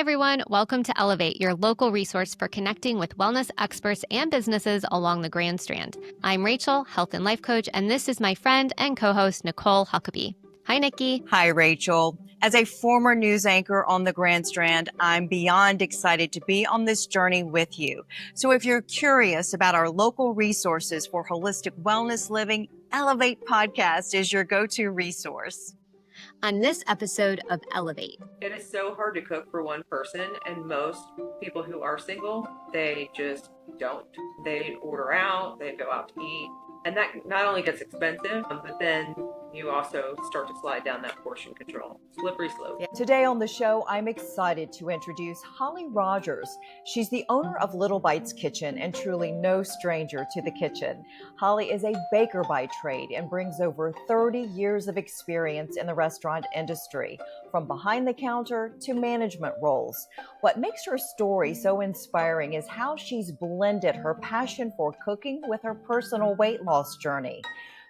everyone. Welcome to Elevate, your local resource for connecting with wellness experts and businesses along the Grand Strand. I'm Rachel, health and life coach, and this is my friend and co-host, Nicole Huckabee. Hi, Nikki. Hi, Rachel. As a former news anchor on the Grand Strand, I'm beyond excited to be on this journey with you. So if you're curious about our local resources for holistic wellness living, Elevate Podcast is your go-to resource. On this episode of Elevate. It is so hard to cook for one person, and most people who are single, they just don't. They order out, they go out to eat, and that not only gets expensive, but then you also start to slide down that portion control. Slippery slope. Today on the show, I'm excited to introduce Hollie Rogers. She's the owner of Little Bites Kitchen and truly no stranger to the kitchen. Hollie is a baker by trade and brings over 30 years of experience in the restaurant industry, from behind the counter to management roles. What makes her story so inspiring is how she's blended her passion for cooking with her personal weight loss journey.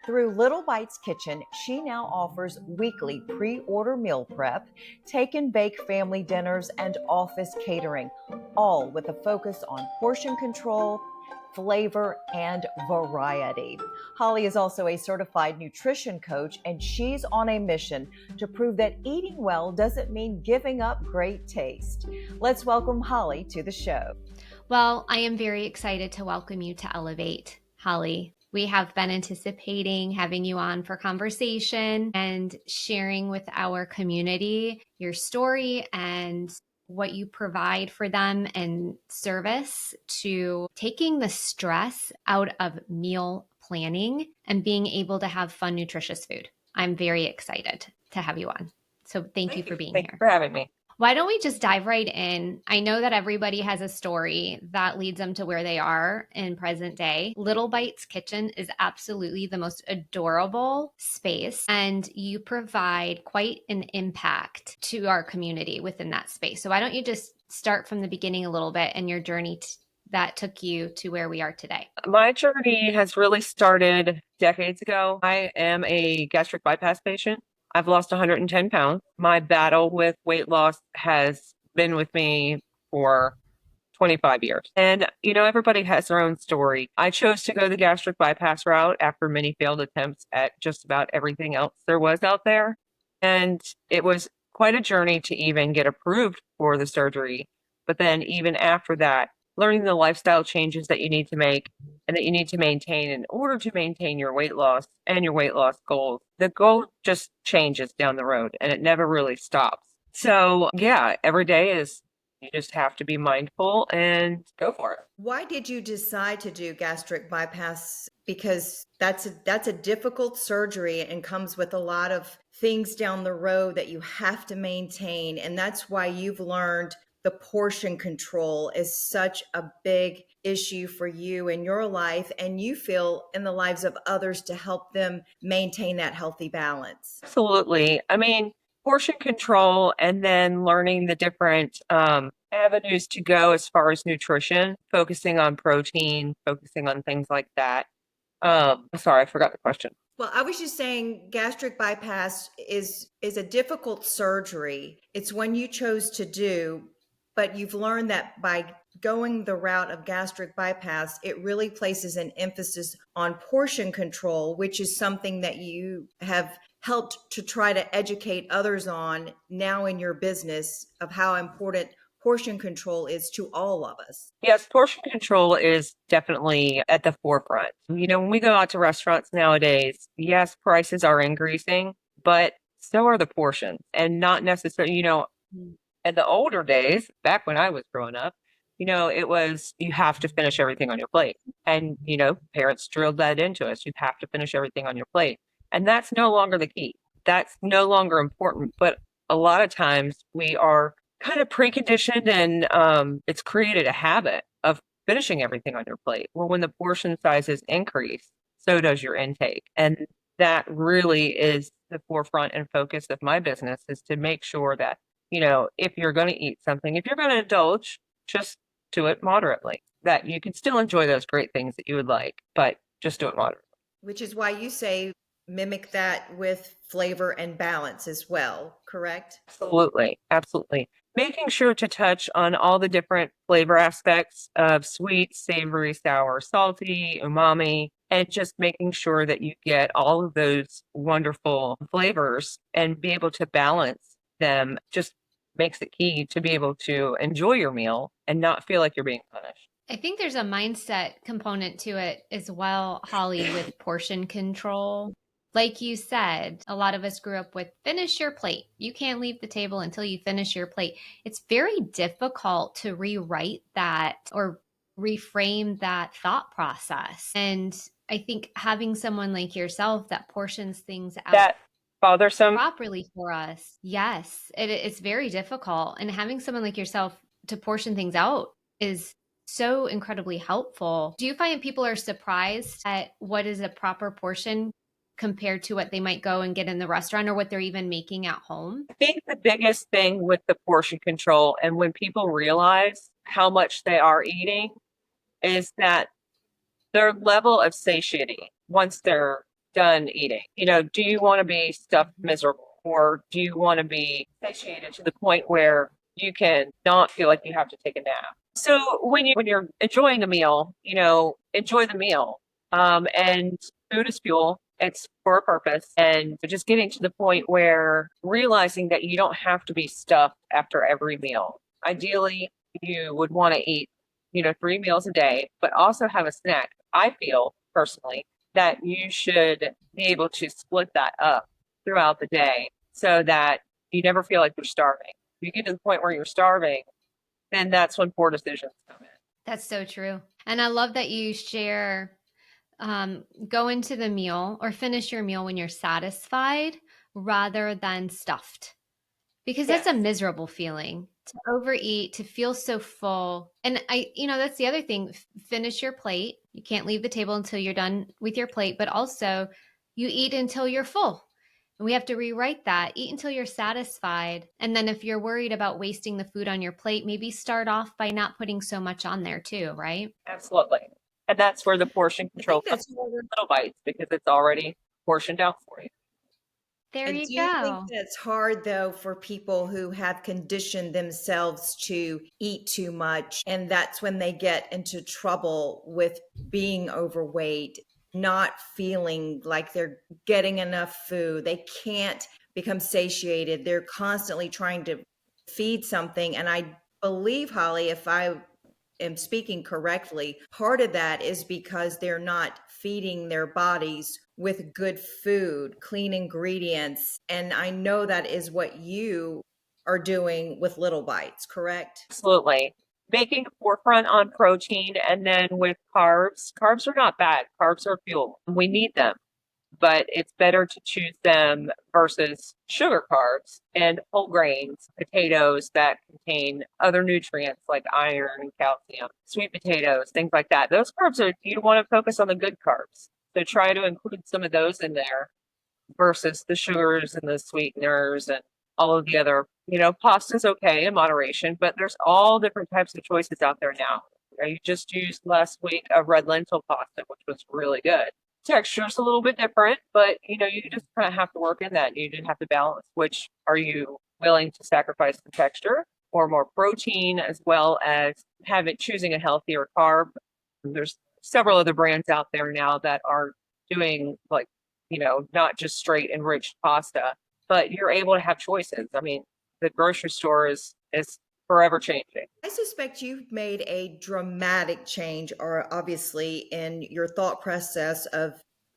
Through Little Bites Kitchen, she now offers weekly pre-order meal prep, take and bake family dinners, and office catering, all with a focus on portion control, flavor, and variety. Hollie is also a certified nutrition coach, and she's on a mission to prove that eating well doesn't mean giving up great taste. Let's welcome Hollie to the show. Well, I am very excited to welcome you to Elevate, Hollie. We have been anticipating having you on for conversation and sharing with our community your story and what you provide for them and service to taking the stress out of meal planning and being able to have fun, nutritious food. I'm very excited to have you on. So thank you for being here. Thank you for having me. Why don't we just dive right in? I know that everybody has a story that leads them to where they are in present day. Little Bites Kitchen is absolutely the most adorable space, and you provide quite an impact to our community within that space. So why don't you just start from the beginning a little bit and your journey that took you to where we are today? My journey has really started decades ago. I am a gastric bypass patient. I've lost 110 pounds. My battle with weight loss has been with me for 25 years. And, everybody has their own story. I chose to go the gastric bypass route after many failed attempts at just about everything else there was out there. And it was quite a journey to even get approved for the surgery. But then even after that, learning the lifestyle changes that you need to make and that you need to maintain in order to maintain your weight loss and your weight loss goals. The goal just changes down the road and it never really stops. So yeah, every day is, you just have to be mindful and go for it. Why did you decide to do gastric bypass? Because that's a difficult surgery and comes with a lot of things down the road that you have to maintain. And that's why you've learned the portion control is such a big issue for you in your life, and you feel in the lives of others to help them maintain that healthy balance. Absolutely. I mean, portion control and then learning the different avenues to go as far as nutrition, focusing on protein, focusing on things like that. Sorry, I forgot the question. Well, I was just saying gastric bypass is a difficult surgery. It's one you chose to do, but you've learned that by going the route of gastric bypass, it really places an emphasis on portion control, which is something that you have helped to try to educate others on now in your business of how important portion control is to all of us. Yes, portion control is definitely at the forefront. When we go out to restaurants nowadays, yes, prices are increasing, but so are the portions. And not necessarily, in the older days, back when I was growing up, it was, you have to finish everything on your plate. And, parents drilled that into us. You have to finish everything on your plate. And that's no longer the key. That's no longer important. But a lot of times we are kind of preconditioned and it's created a habit of finishing everything on your plate. Well, when the portion sizes increase, so does your intake. And that really is the forefront and focus of my business, is to make sure that, if you're going to eat something, if you're going to indulge, just do it moderately, that you can still enjoy those great things that you would like, but just do it moderately. Which is why you say mimic that with flavor and balance as well, correct? Absolutely. Absolutely. making sure to touch on all the different flavor aspects of sweet, savory, sour, salty, umami, and just making sure that you get all of those wonderful flavors and be able to balance them just makes it key to be able to enjoy your meal and not feel like you're being punished. I think there's a mindset component to it as well, Holly, with portion control. Like you said, a lot of us grew up with finish your plate. You can't leave the table until you finish your plate. It's very difficult to rewrite that or reframe that thought process. And I think having someone like yourself that portions things out That bothersome. properly for us, yes, it's very difficult. And having someone like yourself to portion things out is so incredibly helpful. Do you find people are surprised at what is a proper portion compared to what they might go and get in the restaurant or what they're even making at home? I think the biggest thing with the portion control and when people realize how much they are eating is that their level of satiety once they're done eating. Do you want to be stuffed miserable or do you want to be satiated to the point where you can not feel like you have to take a nap? So when you're enjoying a meal, enjoy the meal. And food is fuel. It's for a purpose. And just getting to the point where realizing that you don't have to be stuffed after every meal. Ideally, you would want to eat 3 meals a day, but also have a snack. I feel personally that you should be able to split that up throughout the day so that you never feel like you're starving. If you get to the point where you're starving, then that's when poor decisions come in. That's so true. And I love that you share go into the meal or finish your meal when you're satisfied rather than stuffed. Because that's a Yes. miserable feeling to overeat, to feel so full. And that's the other thing. Finish your plate. You can't leave the table until you're done with your plate, but also you eat until you're full. And we have to rewrite that. Eat until you're satisfied. And then if you're worried about wasting the food on your plate, maybe start off by not putting so much on there too, right? Absolutely. And that's where the portion I control think comes that's in little bites because it's already portioned out for you. There And you do you think go. that's hard though for people who have conditioned themselves to eat too much and that's when they get into trouble with being overweight, not feeling like they're getting enough food. They can't become satiated. They're constantly trying to feed something and I believe Holly if I am speaking correctly, part of that is because they're not feeding their bodies with good food, clean ingredients. And I know that is what you are doing with Little Bites, correct? Absolutely. Making a forefront on protein and then with carbs. Carbs are not bad. Carbs are fuel. We need them, but it's better to choose them versus sugar carbs and whole grains, potatoes that contain other nutrients like iron and calcium, sweet potatoes, things like that. Those carbs are, you want to focus on the good carbs. So try to include some of those in there versus the sugars and the sweeteners and all of the other, pasta's okay in moderation, but there's all different types of choices out there now. I just used last week a red lentil pasta, which was really good. Texture's a little bit different, but you just kind of have to work in that. You just have to balance which are you willing to sacrifice the texture or more protein as well as choosing a healthier carb. There's several other brands out there now that are doing like not just straight enriched pasta, but you're able to have choices. I mean, the grocery store is forever changing. I suspect you've made a dramatic change, or obviously, in your thought process of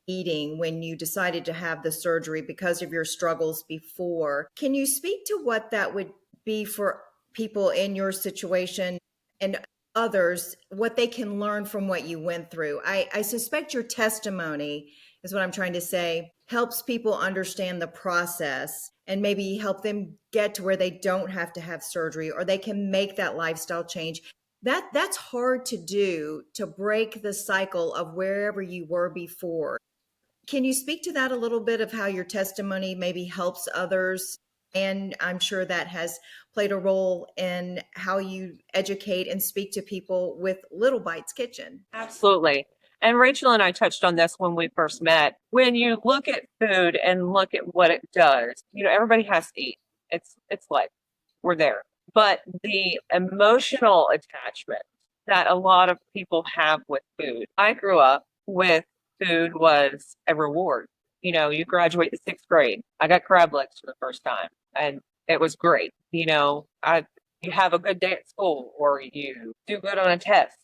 eating when you decided to have the surgery because of your struggles before. Can you speak to what that would be for people in your situation and others, what they can learn from what you went through? I suspect your testimony is what I'm trying to say, helps people understand the process and maybe help them get to where they don't have to have surgery or they can make that lifestyle change. That's hard to do, to break the cycle of wherever you were before. Can you speak to that a little bit of how your testimony maybe helps others? And I'm sure that has played a role in how you educate and speak to people with Little Bites Kitchen. Absolutely. And Rachel and I touched on this when we first met. When you look at food and look at what it does, everybody has to eat. It's life. We're there. But the emotional attachment that a lot of people have with food. I grew up with food was a reward. You graduate the sixth grade. I got crab legs for the first time, and it was great. You have a good day at school, or you do good on a test.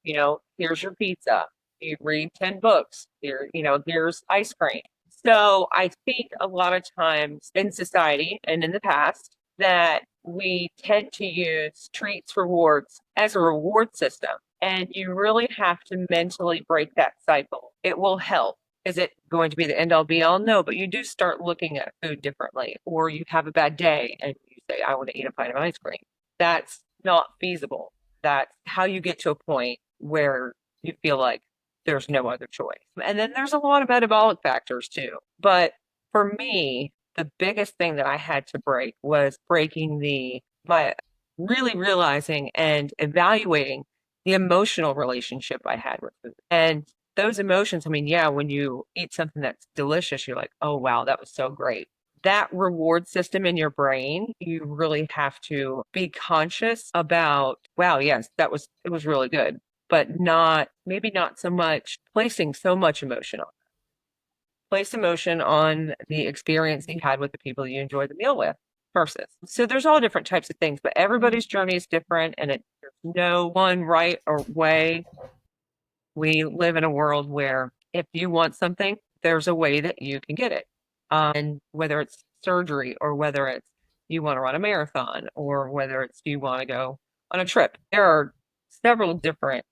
Here's your pizza. You read 10 books. Here's ice cream. So I think a lot of times in society and in the past that we tend to use treats rewards as a reward system. And you really have to mentally break that cycle. It will help. Is it going to be the end all be all? No, but you do start looking at food differently. Or you have a bad day and you say, I want to eat a pint of ice cream. That's not feasible. That's how you get to a point where you feel like there's no other choice. And then there's a lot of metabolic factors too. But for me, the biggest thing that I had to break was breaking my really realizing and evaluating the emotional relationship I had with food. And those emotions, I mean, yeah, when you eat something that's delicious, you're like, oh, wow, that was so great. That reward system in your brain, you really have to be conscious about, wow, yes, it was really good, but maybe not so much placing so much emotion on. Place emotion on the experience you had with the people you enjoyed the meal with versus. So there's all different types of things, but everybody's journey is different and there's no one right or way. We live in a world where if you want something, there's a way that you can get it. And whether it's surgery or whether it's you want to run a marathon or whether it's you want to go on a trip, there are several different,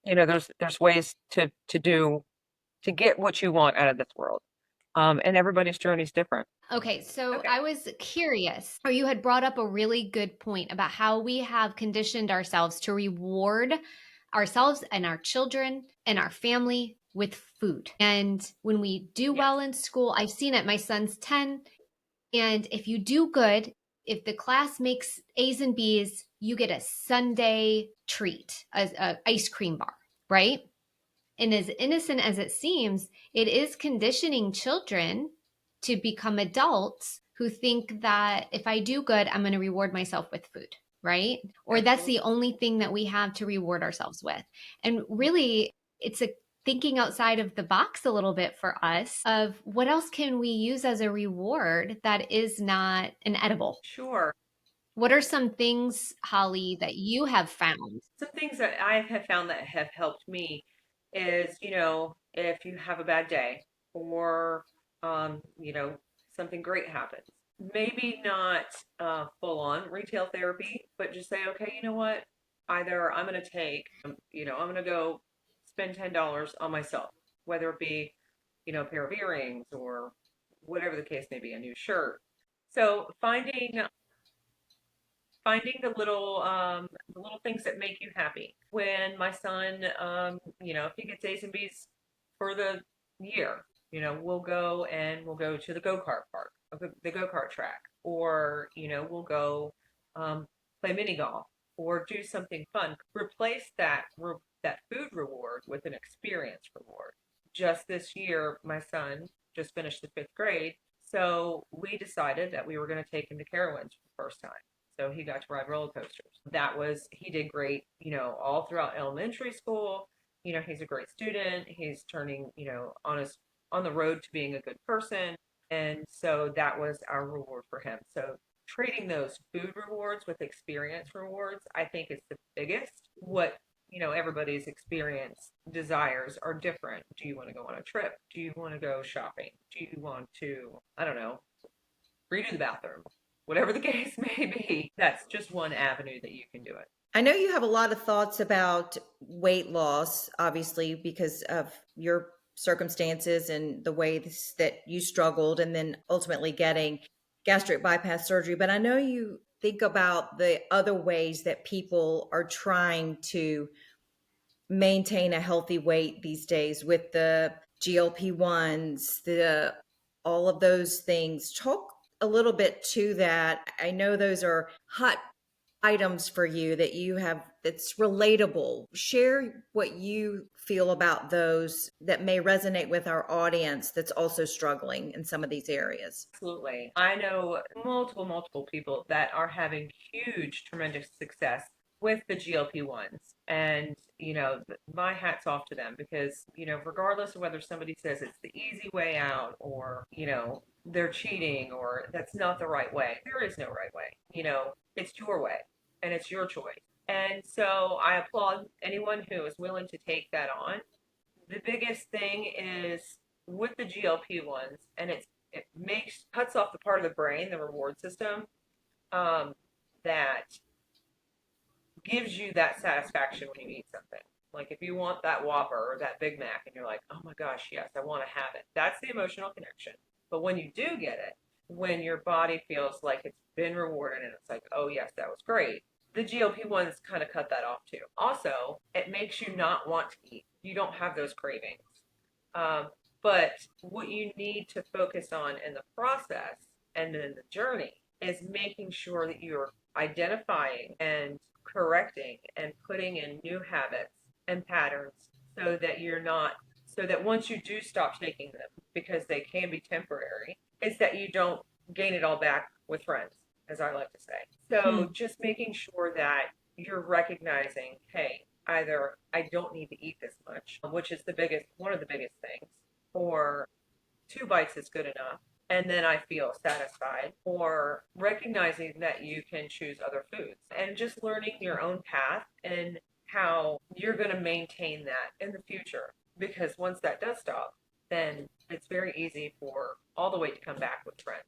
there's ways to get what you want out of this world. And everybody's journey is different. Okay, so Okay. I was curious, or you had brought up a really good point about how we have conditioned ourselves to reward ourselves and our children and our family with food. And when we do Yes. well in school, I've seen it. My son's 10, and if you do good, if the class makes A's and B's, you get a Sunday treat, a ice cream bar, right? And as innocent as it seems, it is conditioning children to become adults who think that if I do good, I'm going to reward myself with food, right? Or that's the Absolutely. only thing that we have to reward ourselves with. And really, it's a thinking outside of the box a little bit for us of what else can we use as a reward that is not an edible. Sure. What are some things, Holly, that you have found? Some things that I have found that have helped me is, if you have a bad day or, something great happens, maybe not full on retail therapy, but just say, okay, you know what? Either I'm going to I'm going to go spend $10 on myself, whether it be, a pair of earrings or whatever the case may be, a new shirt. So finding the little things that make you happy. When my son, if he gets A's and B's for the year, we'll go to the go-kart park, the go-kart track, or we'll go play mini golf or do something fun. Replace that food reward with an experience reward. Just this year, my son just finished the fifth grade, so we decided that we were going to take him to Carowinds for the first time. So he got to ride roller coasters. He did great, all throughout elementary school. He's a great student. He's turning, on the road to being a good person. And so that was our reward for him. So trading those food rewards with experience rewards, I think is the biggest. Everybody's experience desires are different. Do you want to go on a trip? Do you want to go shopping? Do you want to, I don't know, redo the bathroom? Whatever the case may be, that's just one avenue that you can do it. I know you have a lot of thoughts about weight loss, obviously, because of your circumstances and the ways that you struggled and then ultimately getting gastric bypass surgery. But I know you think about the other ways that people are trying to maintain a healthy weight these days with the GLP-1s, the all of those things. Talk a little bit to that. I know those are hot items for you that you have that's relatable. Share what you feel about those that may resonate with our audience that's also struggling in some of these areas. Absolutely. I know multiple people that are having huge, tremendous success with the GLP-1s. And, my hat's off to them because, regardless of whether somebody says it's the easy way out or, they're cheating or that's not the right way, there is no right way. It's your way and it's your choice. And so I applaud anyone who is willing to take that on. The biggest thing is with the GLP-1s, and it cuts off the part of the brain, the reward system, that gives you that satisfaction when you eat something. Like if you want that Whopper or that Big Mac and you're like, oh my gosh, yes, I want to have it. That's the emotional connection. But when you do get it, when your body feels like it's been rewarded and it's like, oh yes, that was great, the GLP-1s kind of cut that off too. Also, it makes you not want to eat. You don't have those cravings. But what you need to focus on in the process and in the journey is making sure that you're identifying and correcting and putting in new habits and patterns so that you're not, so that once you do stop taking them, because they can be temporary, is that you don't gain it all back with friends, as I like to say. So just making sure that you're recognizing, hey, either I don't need to eat this much, which is one of the biggest things, or 2 bites is good enough, and then I feel satisfied, or recognizing that you can choose other foods and just learning your own path and how you're going to maintain that in the future. Because once that does stop, then it's very easy for all the weight to come back with friends.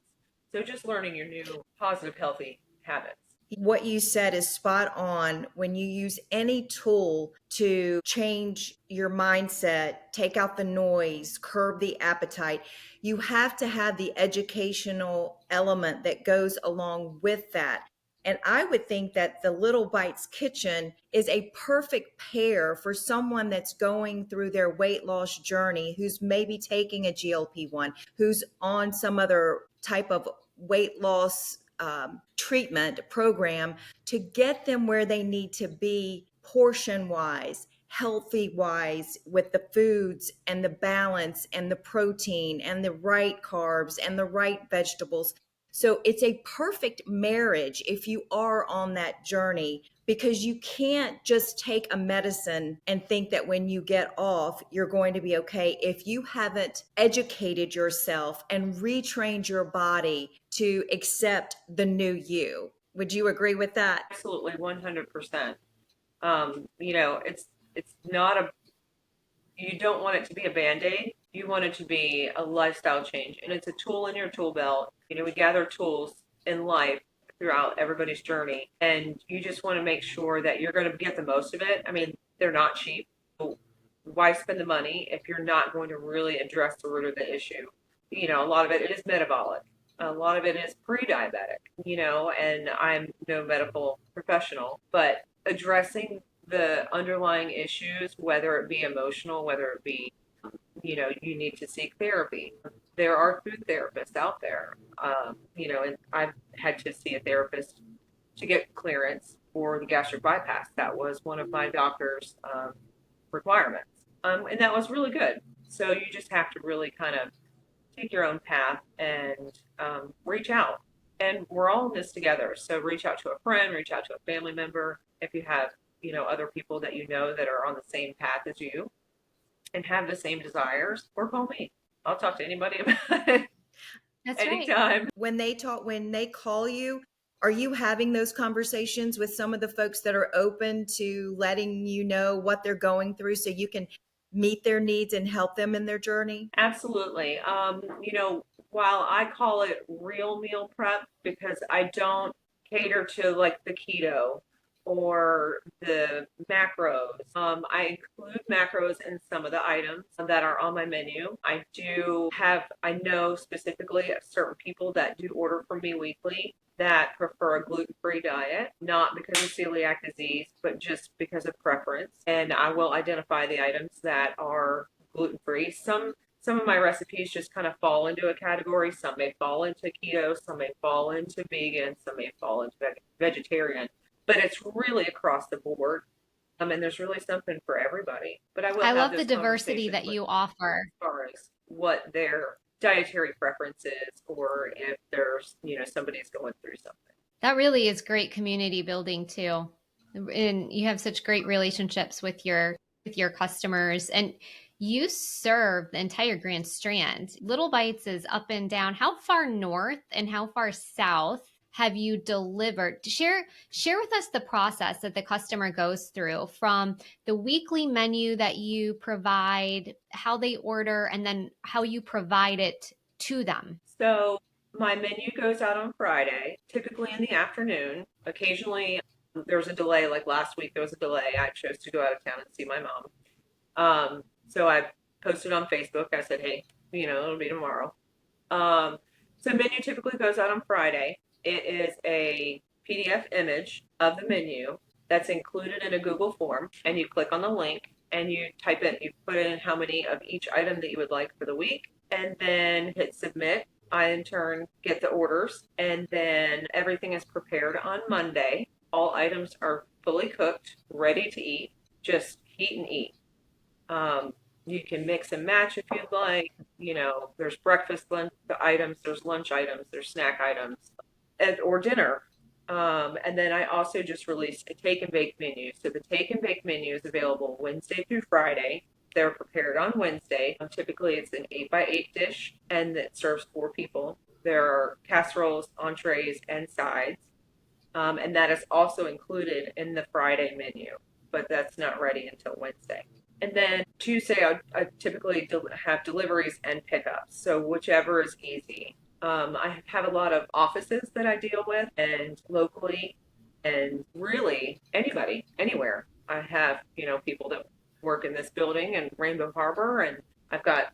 So just learning your new positive, healthy habits. What you said is spot on. When you use any tool to change your mindset, take out the noise, curb the appetite, you have to have the educational element that goes along with that. And I would think that the Little Bites Kitchen is a perfect pair for someone that's going through their weight loss journey, who's maybe taking a GLP-1, who's on some other type of weight loss treatment program, to get them where they need to be portion wise, healthy wise, with the foods and the balance and the protein and the right carbs and the right vegetables. So it's a perfect marriage if you are on that journey, because you can't just take a medicine and think that when you get off, you're going to be okay if you haven't educated yourself and retrained your body to accept the new you. Would you agree with that? Absolutely, 100%. It's not a, you don't want it to be a band-aid. You want it to be a lifestyle change, and it's a tool in your tool belt. We gather tools in life throughout everybody's journey, and you just want to make sure that you're going to get the most of it. I mean, they're not cheap. So why spend the money if you're not going to really address the root of the issue? A lot of it is metabolic. A lot of it is pre-diabetic, and I'm no medical professional, but addressing the underlying issues, whether it be emotional, whether it be, you need to seek therapy. There are food therapists out there, and I've had to see a therapist to get clearance for the gastric bypass. That was one of my doctor's requirements, and that was really good. So you just have to really kind of take your own path and reach out. And we're all in this together. So reach out to a friend, reach out to a family member. If you have, other people that that are on the same path as you and have the same desires, or call me. I'll talk to anybody about it. That's anytime. Right. When they call you, are you having those conversations with some of the folks that are open to letting you know what they're going through so you can meet their needs and help them in their journey? Absolutely. While I call it real meal prep because I don't cater to like the keto or the macros, I include macros in some of the items that are on my menu. I know specifically certain people that do order from me weekly that prefer a gluten-free diet, not because of celiac disease, but just because of preference. And I will identify the items that are gluten-free. Some of my recipes just kind of fall into a category. Some may fall into keto, some may fall into vegan, some may fall into vegetarian. but it's really across the board. And there's really something for everybody. But I will I have love the those diversity conversations that with you offer. as far as what their dietary preference is, or if there's, somebody's going through something. That really is great community building too. And you have such great relationships with your customers, and you serve the entire Grand Strand. Little Bites is up and down. How far north and how far south have you delivered? Share with us the process that the customer goes through from the weekly menu that you provide, how they order, and then how you provide it to them. So my menu goes out on Friday, typically in the afternoon. Occasionally there's a delay, like last week there was a delay. I chose to go out of town and see my mom. So I posted on Facebook. I said, hey, it'll be tomorrow. So menu typically goes out on Friday. It is a PDF image of the menu that's included in a Google form, and you click on the link and you put in how many of each item that you would like for the week, and then hit submit. I in turn get the orders, and then everything is prepared on Monday. All items are fully cooked, ready to eat, just heat and eat. You can mix and match if you'd like. There's breakfast lunch items, there's lunch items, there's snack items, or dinner. And then I also just released a take and bake menu. So the take and bake menu is available Wednesday through Friday. They're prepared on Wednesday. Typically, it's an 8x8 dish, and it serves 4 people. There are casseroles, entrees, and sides. And that is also included in the Friday menu, but that's not ready until Wednesday. And then Tuesday, I typically have deliveries and pickups, so whichever is easy. I have a lot of offices that I deal with, and locally, and really anybody, anywhere. I have, people that work in this building in Rainbow Harbor, and I've got,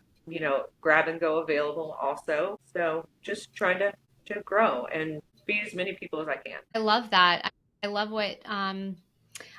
grab and go available also. So just trying to grow and feed as many people as I can. I love that. I love what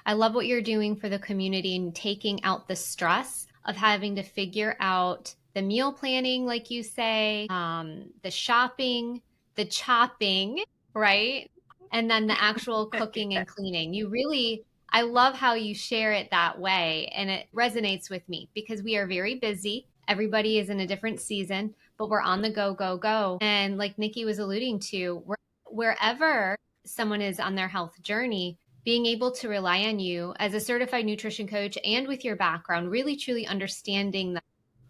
I love what you're doing for the community and taking out the stress of having to figure out the meal planning, like you say, the shopping, the chopping, right? And then the actual cooking and cleaning. I love how you share it that way. And it resonates with me because we are very busy. Everybody is in a different season, but we're on the go, go, go. And like Nikki was alluding to, wherever someone is on their health journey, being able to rely on you as a certified nutrition coach and with your background, really truly understanding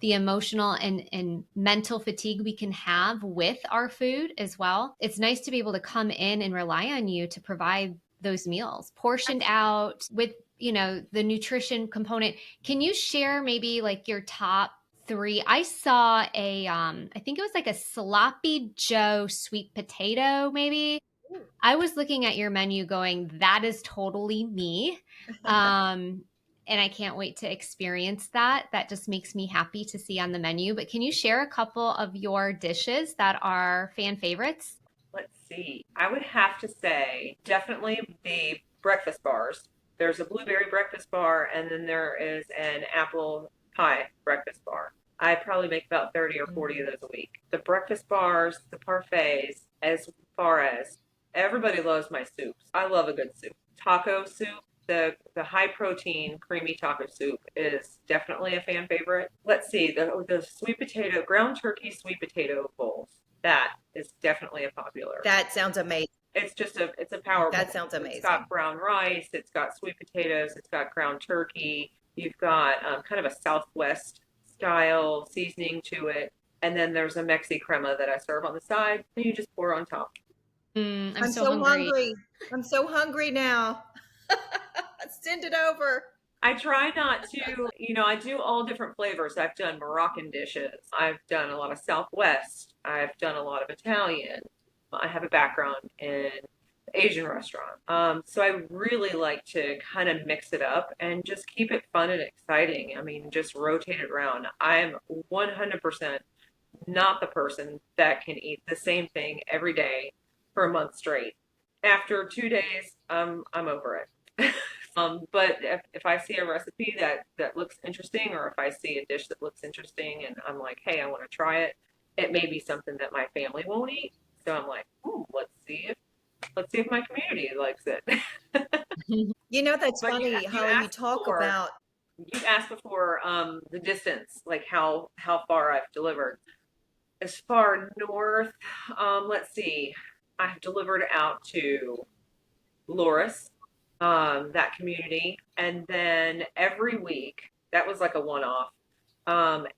the emotional and mental fatigue we can have with our food as well. It's nice to be able to come in and rely on you to provide those meals portioned out with, the nutrition component. Can you share maybe like your top three? I saw I think it was like a sloppy Joe sweet potato, maybe. I was looking at your menu going, that is totally me. And I can't wait to experience that. That just makes me happy to see on the menu. But can you share a couple of your dishes that are fan favorites? Let's see. I would have to say definitely the breakfast bars. There's a blueberry breakfast bar, and then there is an apple pie breakfast bar. I probably make about 30 or 40 of those a week. The breakfast bars, the parfaits, as far as everybody loves my soups. I love a good soup. Taco soup, the high protein creamy taco soup is definitely a fan favorite. Let's see, the sweet potato, ground turkey sweet potato bowls. That is definitely a popular. That sounds amazing. It's a power bowl. That sounds amazing. It's got brown rice, it's got sweet potatoes, it's got ground turkey. You've got kind of a Southwest style seasoning to it, and then there's a Mexi crema that I serve on the side, and you just pour on top. I'm so hungry. I'm so hungry now. Send it over. I try not to, I do all different flavors. I've done Moroccan dishes. I've done a lot of Southwest. I've done a lot of Italian. I have a background in Asian restaurant. So I really like to kind of mix it up and just keep it fun and exciting. I mean, just rotate it around. I'm 100% not the person that can eat the same thing every day for a month straight. After 2 days, I'm over it. But if I see a recipe that looks interesting, or if I see a dish that looks interesting and I'm like, hey, I want to try it, it may be something that my family won't eat. So I'm like, let's see if my community likes it. You know, that's But funny, you Holly, you asked talk before, about, the distance, like how far I've delivered. As far north, let's see, I've delivered out to Loris, that community, and then every week, that was like a one-off.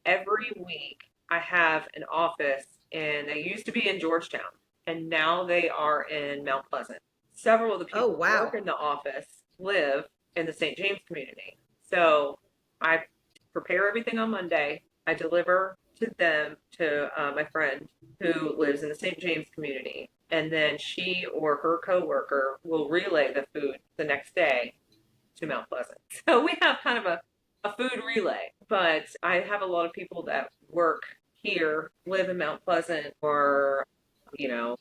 Every week I have an office, and they used to be in Georgetown, and now they are in Mount Pleasant. Several of the oh, people who wow. work in the office live in the St. James community. So I prepare everything on Monday. I deliver to them, to my friend who lives in the St. James community, and then she or her coworker will relay the food the next day to Mount Pleasant. So we have kind of a food relay, but I have a lot of people that work here, live in Mount Pleasant, or, you know,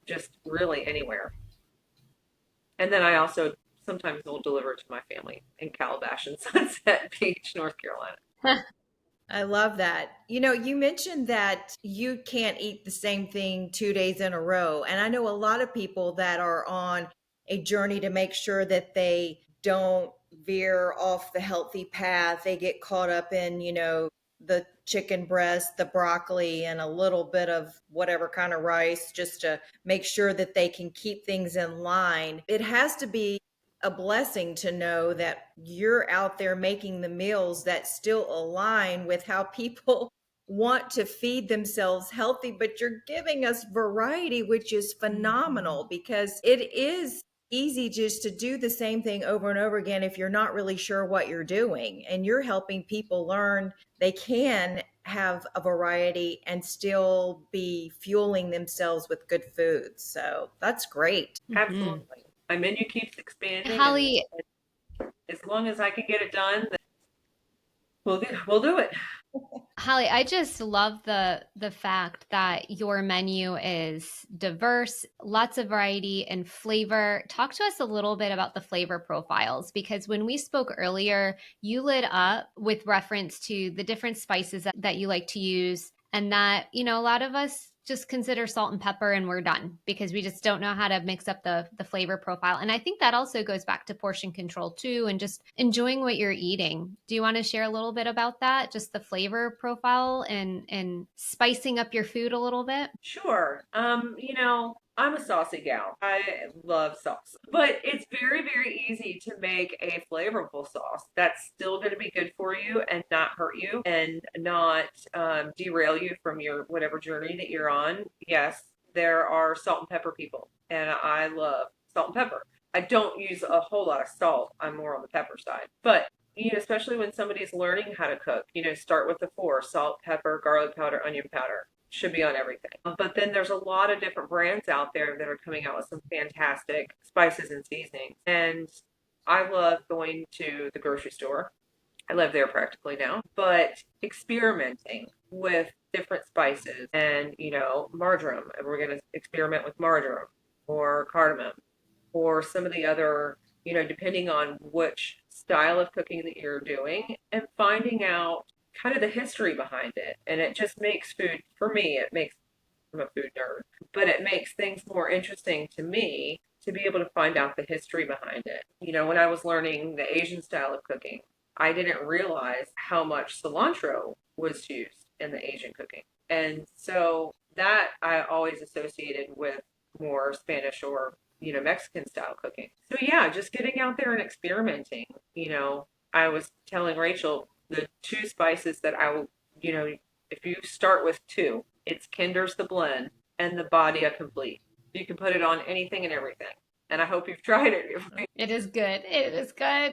just really anywhere. And then I also sometimes will deliver to my family in Calabash and Sunset Beach, North Carolina. I love that. You know, you mentioned that you can't eat the same thing 2 days in a row. And I know a lot of people that are on a journey to make sure that they don't veer off the healthy path. They get caught up in, the chicken breast, the broccoli, and a little bit of whatever kind of rice just to make sure that they can keep things in line. It has to be a blessing to know that you're out there making the meals that still align with how people want to feed themselves healthy, but you're giving us variety, which is phenomenal because it is easy just to do the same thing over and over again if you're not really sure what you're doing. And you're helping people learn they can have a variety and still be fueling themselves with good food. So that's great. Mhm. Absolutely. My menu keeps expanding, and Holly, as long as I can get it done, then we'll do it. Holly, I just love the fact that your menu is diverse, lots of variety and flavor. Talk to us a little bit about the flavor profiles because when we spoke earlier, you lit up with reference to the different spices that you like to use and that, a lot of us just consider salt and pepper and we're done because we just don't know how to mix up the flavor profile. And I think that also goes back to portion control too and just enjoying what you're eating. Do you want to share a little bit about that? Just the flavor profile and spicing up your food a little bit? Sure. I'm a saucy gal. I love sauce. But it's very, very easy to make a flavorful sauce that's still going to be good for you and not hurt you and not derail you from your whatever journey that you're on. Yes, there are salt and pepper people, and I love salt and pepper. I don't use a whole lot of salt. I'm more on the pepper side. But especially when somebody's learning how to cook, start with the four: salt, pepper, garlic powder, onion powder. Should be on everything. But then there's a lot of different brands out there that are coming out with some fantastic spices and seasonings. And I love going to the grocery store. I live there practically now, but experimenting with different spices and, marjoram. And we're going to experiment with marjoram or cardamom or some of the other, depending on which style of cooking that you're doing and finding out kind of the history behind it. And it just makes food, for me, I'm a food nerd, but it makes things more interesting to me to be able to find out the history behind it. When I was learning the Asian style of cooking, I didn't realize how much cilantro was used in the Asian cooking. And so that I always associated with more Spanish or, Mexican style cooking. So yeah, just getting out there and experimenting. I was telling Rachel the two spices that I will, if you start with two, it's Kinder's the blend and the Badia complete. You can put it on anything and everything. And I hope you've tried it. It is good. It is good.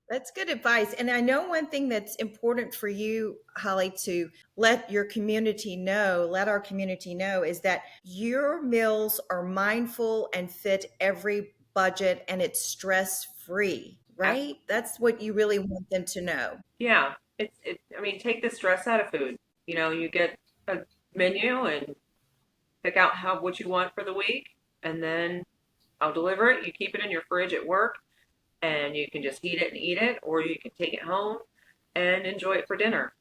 That's good advice. And I know one thing that's important for you, Holly, to let our community know is that your meals are mindful and fit every budget and it's stress free, right? That's what you really want them to know. Yeah, I mean, take the stress out of food. You get a menu and pick out what you want for the week, and then I'll deliver it. You keep it in your fridge at work, and you can just heat it and eat it, or you can take it home and enjoy it for dinner.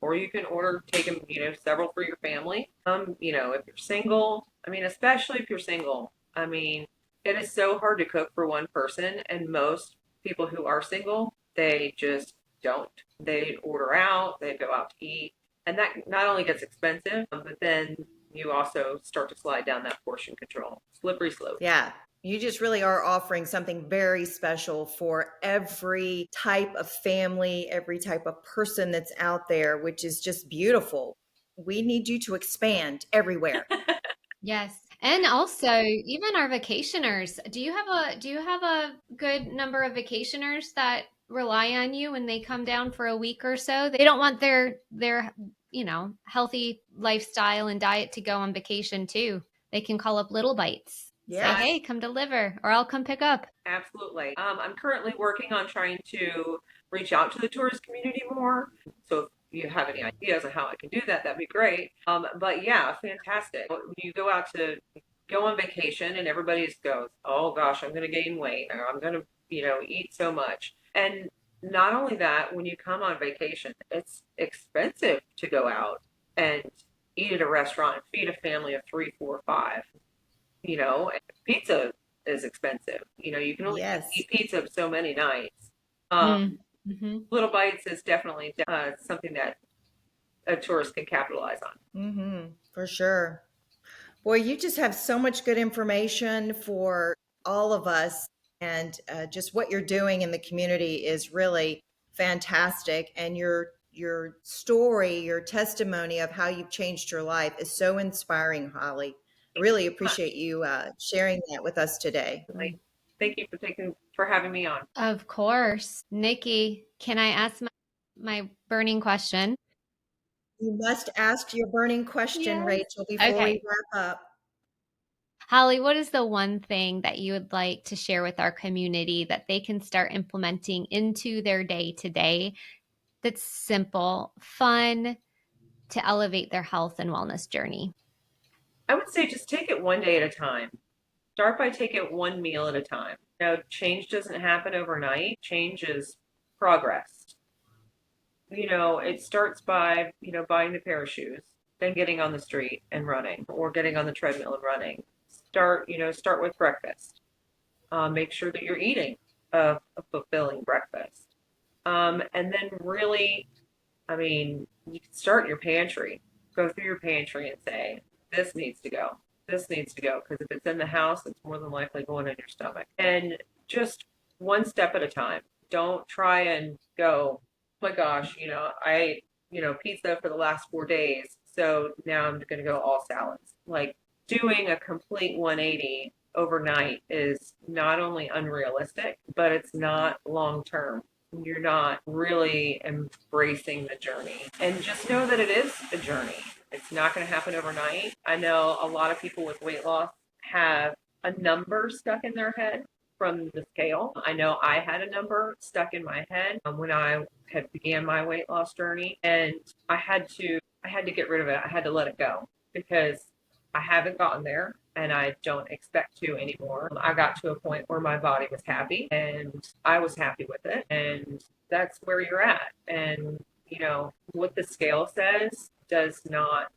Or you can take them, several for your family. If you're single, I mean, especially if you're single, I mean, It is so hard to cook for one person, and most people who are single, they just don't. They order out, they go out to eat, and that not only gets expensive, but then you also start to slide down that portion control. Slippery slope. Yeah. You just really are offering something very special for every type of family, every type of person that's out there, which is just beautiful. We need you to expand everywhere. Yes. And also even our vacationers. Do you have a good number of vacationers that rely on you when they come down for a week or so? They don't want their healthy lifestyle and diet to go on vacation too. They can call up Little Bites. Say, Yeah. "Hey, come deliver," or I'll come pick up. Absolutely. I'm currently working on trying to reach out to the tourist community more. So if you have any ideas on how I can do that, that'd be great. But yeah, fantastic. When you go on vacation and everybody just goes, oh gosh, I'm going to gain weight or I'm going to, eat so much. And not only that, when you come on vacation, it's expensive to go out and eat at a restaurant and feed a family of three, four, five. Pizza is expensive. You can only Yes. eat pizza so many nights. Mm. Hmm. Little Bites is definitely something that a tourist can capitalize on. For sure. Boy, you just have so much good information for all of us. And just what you're doing in the community is really fantastic. And your story, your testimony of how you've changed your life is so inspiring, Holly. I really appreciate you sharing that with us today. Thank you for having me on. Of course. Nikki, can I ask my burning question? You must ask your burning question, Yes. Rachel, before we Okay. wrap up. Holly, what is the one thing that you would like to share with our community that they can start implementing into their day to day that's simple, fun to elevate their health and wellness journey? I would say just take it one day at a time. Start by taking it one meal at a time. Change doesn't happen overnight. Change is progress. It starts by, buying the pair of shoes, then getting on the street and running or getting on the treadmill and running. Start with breakfast. Make sure that you're eating a fulfilling breakfast. And then really, you can start your pantry. Go through your pantry and say, this needs to go. This needs to go. Because if it's in the house, it's more than likely going in your stomach. And just one step at a time. Don't try and go, oh my gosh, I ate, pizza for the last 4 days. So now I'm going to go all salads. Like doing a complete 180 overnight is not only unrealistic, but it's not long term. You're not really embracing the journey. And just know that it is a journey. It's not going to happen overnight. I know a lot of people with weight loss have a number stuck in their head from the scale. I know I had a number stuck in my head when I had began my weight loss journey, and I had to get rid of it. I had to let it go because I haven't gotten there and I don't expect to anymore. I got to a point where my body was happy and I was happy with it. And that's where you're at. And, what the scale says does not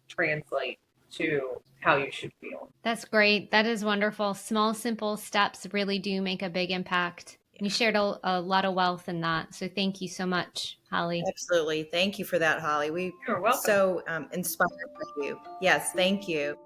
translate to how you should feel. That's great. That is wonderful. Small, simple steps really do make a big impact. You shared a lot of wealth in that. So thank you so much, Holly. Absolutely. Thank you for that, Holly. We You're are welcome. so inspired by you. Yes, thank you.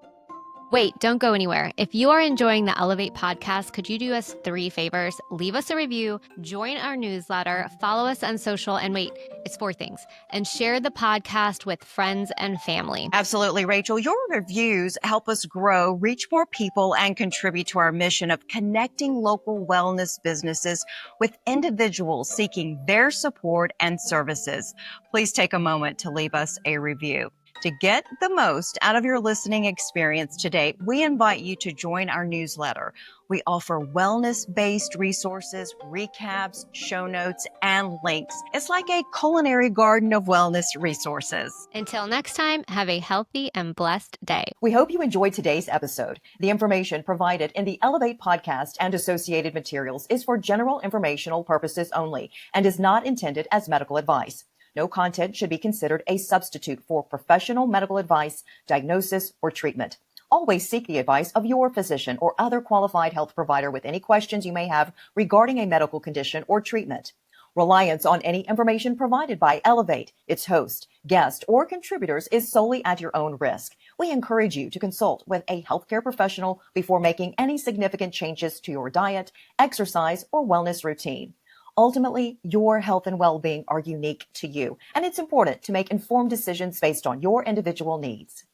Wait, don't go anywhere. If you are enjoying the Elevate podcast, could you do us 3 favors? Leave us a review, join our newsletter, follow us on social, and wait, it's 4 things. And share the podcast with friends and family. Absolutely, Rachel. Your reviews help us grow, reach more people, and contribute to our mission of connecting local wellness businesses with individuals seeking their support and services. Please take a moment to leave us a review. To get the most out of your listening experience today, we invite you to join our newsletter. We offer wellness-based resources, recaps, show notes, and links. It's like a culinary garden of wellness resources. Until next time, have a healthy and blessed day. We hope you enjoyed today's episode. The information provided in the Elevate podcast and associated materials is for general informational purposes only and is not intended as medical advice. No content should be considered a substitute for professional medical advice, diagnosis, or treatment. Always seek the advice of your physician or other qualified health provider with any questions you may have regarding a medical condition or treatment. Reliance on any information provided by Elevate, its host, guest, or contributors is solely at your own risk. We encourage you to consult with a healthcare professional before making any significant changes to your diet, exercise, or wellness routine. Ultimately, your health and well-being are unique to you, and it's important to make informed decisions based on your individual needs.